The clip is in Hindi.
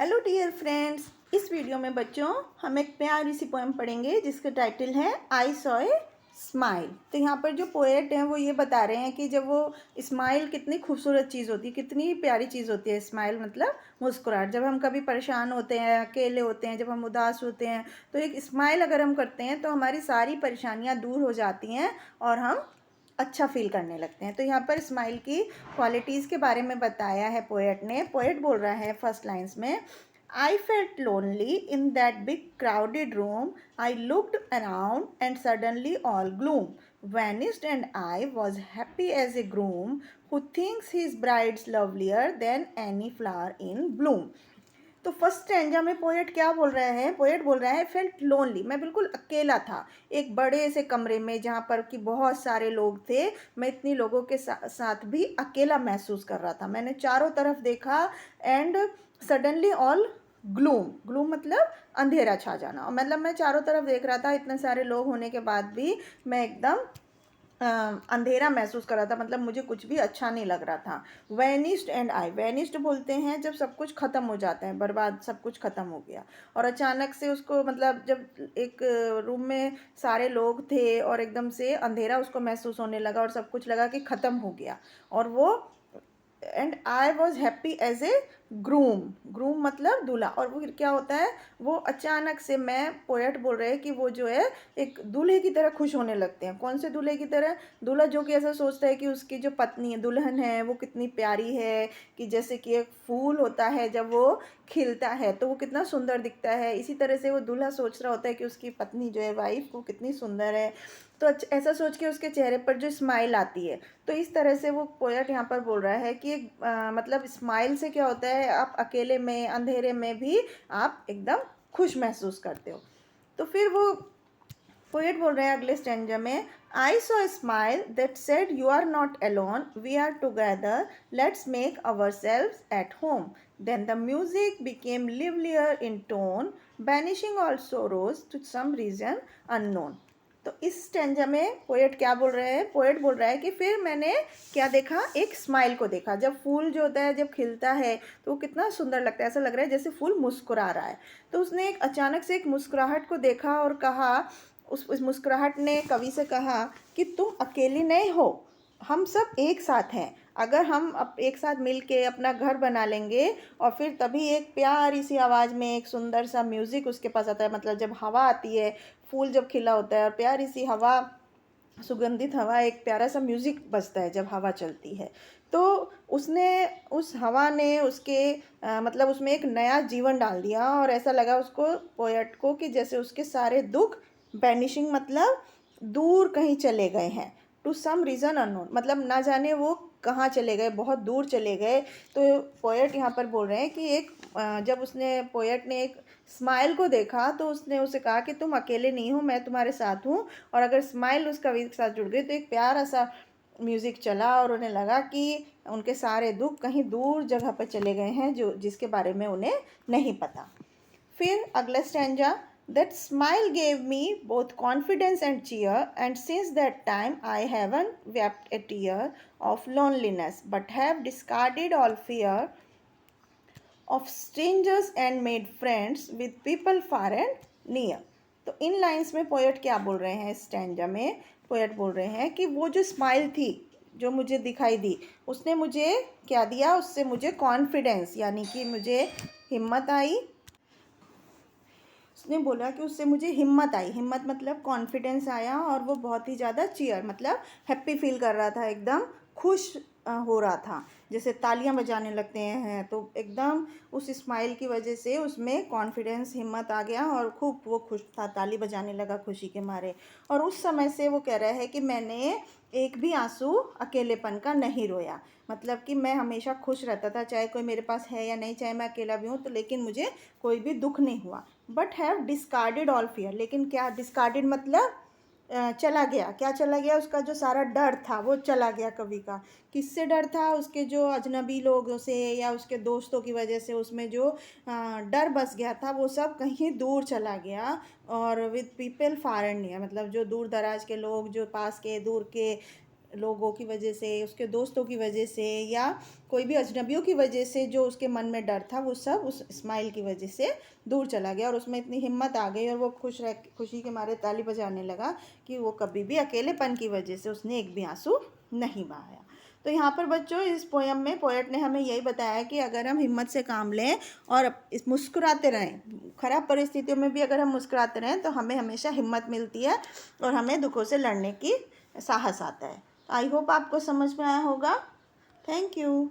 हेलो डियर फ्रेंड्स, इस वीडियो में बच्चों हम एक प्यारी सी पोएम पढ़ेंगे जिसका टाइटल है आई सॉ ए स्माइल। तो यहाँ पर जो पोएट हैं वो ये बता रहे हैं कि जब वो स्माइल कितनी खूबसूरत चीज़ होती है, कितनी प्यारी चीज़ होती है। स्माइल मतलब मुस्कुराहट। जब हम कभी परेशान होते हैं, अकेले होते हैं, जब हम उदास होते हैं तो एक स्माइल अगर हम करते हैं तो हमारी सारी परेशानियाँ दूर हो जाती हैं और हम अच्छा फील करने लगते हैं। तो यहाँ पर स्माइल की क्वालिटीज़ के बारे में बताया है पोएट ने। पोएट बोल रहा है फर्स्ट लाइन्स में, I felt lonely in that big crowded room. I looked around and suddenly all gloom vanished and I was happy as a groom who thinks his bride's lovelier than any flower in bloom. तो फर्स्ट स्टैंजा में पोएट क्या बोल रहा है? पोएट बोल रहा है फेल्ट लोनली, मैं बिल्कुल अकेला था एक बड़े से कमरे में जहाँ पर कि बहुत सारे लोग थे। मैं इतनी लोगों के साथ भी अकेला महसूस कर रहा था। मैंने चारों तरफ देखा and suddenly all gloom, gloom मतलब अंधेरा छा जाना। मतलब मैं चारों तरफ देख रहा था, इतने सारे लोग होने के बाद भी मैं एकदम अंधेरा महसूस कर रहा था, मतलब मुझे कुछ भी अच्छा नहीं लग रहा था। वैनिस्ड एंड आई, वैनिस्ड बोलते हैं जब सब कुछ ख़त्म हो जाता है, बर्बाद, सब कुछ ख़त्म हो गया। और अचानक से उसको, मतलब जब एक रूम में सारे लोग थे और एकदम से अंधेरा उसको महसूस होने लगा और सब कुछ लगा कि ख़त्म हो गया। और वो and I was happy as a groom, groom मतलब दूल्हा। और वो क्या होता है, वो अचानक से, मैं पोएट बोल रहे हैं कि वो जो है एक दूल्हे की तरह खुश होने लगते हैं। कौन से दूल्हे की तरह? दूल्हा जो कि ऐसा सोचता है कि उसकी जो पत्नी है, दुल्हन है, वो कितनी प्यारी है, कि जैसे कि एक फूल होता है जब वो खिलता है तो वो कितना सुंदर दिखता है, इसी तरह से वो दूल्हा सोच रहा होता है कि उसकी पत्नी जो है, वाइफ, वो कितनी सुंदर है। तो ऐसा सोच के उसके चेहरे पर जो स्माइल आती है। तो इस तरह से वो पोएट यहाँ पर बोल रहा है कि मतलब स्माइल से क्या होता है, आप अकेले में, अंधेरे में भी आप एकदम खुश महसूस करते हो। तो फिर वो पोएट बोल रहे हैं अगले स्टैंजा में, I saw a smile that said you are not alone, we are together, let's make ourselves at home. Then the music became livelier in tone, banishing all sorrows to some reason unknown. तो इस स्टैंजा में पोएट क्या बोल रहे हैं? पोएट बोल रहा है कि फिर मैंने क्या देखा, एक स्माइल को देखा। जब फूल जो होता है, जब खिलता है तो वो कितना सुंदर लगता है, ऐसा लग रहा है जैसे फूल मुस्कुरा रहा है। तो उसने एक अचानक से एक मुस्कुराहट को देखा और कहा, उस मुस्कुराहट ने कवि से कहा कि तुम अकेली नहीं हो, हम सब एक साथ हैं। अगर हम एक साथ मिल के अपना घर बना लेंगे और फिर तभी एक प्यारी सी आवाज़ में एक सुंदर सा म्यूज़िक उसके पास आता है। मतलब जब हवा आती है, फूल जब खिला होता है और प्यारी सी हवा, सुगंधित हवा, एक प्यारा सा म्यूज़िक बजता है जब हवा चलती है, तो उसने, उस हवा ने उसके मतलब उसमें एक नया जीवन डाल दिया। और ऐसा लगा उसको, पोएट को, कि जैसे उसके सारे दुख बैनिशिंग मतलब दूर कहीं चले गए हैं। टू सम रीज़न अननोन मतलब ना जाने वो कहाँ चले गए, बहुत दूर चले गए। तो पोएट यहाँ पर बोल रहे हैं कि एक जब उसने, पोएट ने एक स्माइल को देखा तो उसने उसे कहा कि तुम अकेले नहीं हो, मैं तुम्हारे साथ हूँ। और अगर स्माइल उस कवि के साथ जुड़ गई तो एक प्यारा सा म्यूज़िक चला और उन्हें लगा कि उनके सारे दुख कहीं दूर जगह पर चले गए हैं, जो जिसके बारे में उन्हें नहीं पता। फिर अगला stanza, that smile gave me both confidence and cheer, and since that time I haven't wept a tear of loneliness, but have discarded all fear of strangers and made friends with people far and near. तो इन लाइंस में पोएट क्या बोल रहे हैं? स्टैंजा में पोएट बोल रहे हैं कि वो जो स्माइल थी जो मुझे दिखाई दी, उसने मुझे क्या दिया? उससे मुझे कॉन्फिडेंस, यानी कि मुझे हिम्मत आई। उसने बोला कि उससे मुझे हिम्मत आई, हिम्मत मतलब कॉन्फिडेंस आया। और वो बहुत ही ज़्यादा चीयर मतलब हैप्पी फील कर रहा था, एकदम खुश हो रहा था, जैसे तालियां बजाने लगते हैं। तो एकदम उस स्माइल की वजह से उसमें कॉन्फिडेंस, हिम्मत आ गया और खूब वो खुश था, ताली बजाने लगा खुशी के मारे। और उस समय से वो कह रहा है कि मैंने एक भी आंसू अकेलेपन का नहीं रोया। मतलब कि मैं हमेशा खुश रहता था, चाहे कोई मेरे पास है या नहीं, चाहे मैं अकेला भी हूँ तो, लेकिन मुझे कोई भी दुख नहीं हुआ। But have discarded all fear, लेकिन क्या डिस्कार्डेड मतलब चला गया। क्या चला गया? उसका जो सारा डर था वो चला गया कवि का। किससे डर था? उसके जो अजनबी लोगों से या उसके दोस्तों की वजह से उसमें जो डर बस गया था वो सब कहीं दूर चला गया। और with people far and near मतलब जो दूर दराज के लोग, जो पास के, दूर के लोगों की वजह से, उसके दोस्तों की वजह से या कोई भी अजनबियों की वजह से जो उसके मन में डर था वो सब उस स्माइल की वजह से दूर चला गया और उसमें इतनी हिम्मत आ गई और वो खुशी के मारे ताली बजाने लगा कि वो कभी भी अकेलेपन की वजह से उसने एक भी आंसू नहीं बहाया। तो यहाँ पर बच्चों इस पोयम में पोएट ने हमें यही बताया कि अगर हम हिम्मत से काम लें और इस मुस्कुराते रहें, ख़राब परिस्थितियों में भी अगर हम मुस्कुराते रहें तो हमें हमेशा हिम्मत मिलती है और हमें दुखों से लड़ने की साहस आता है। आई होप आपको समझ में आया होगा। Thank you.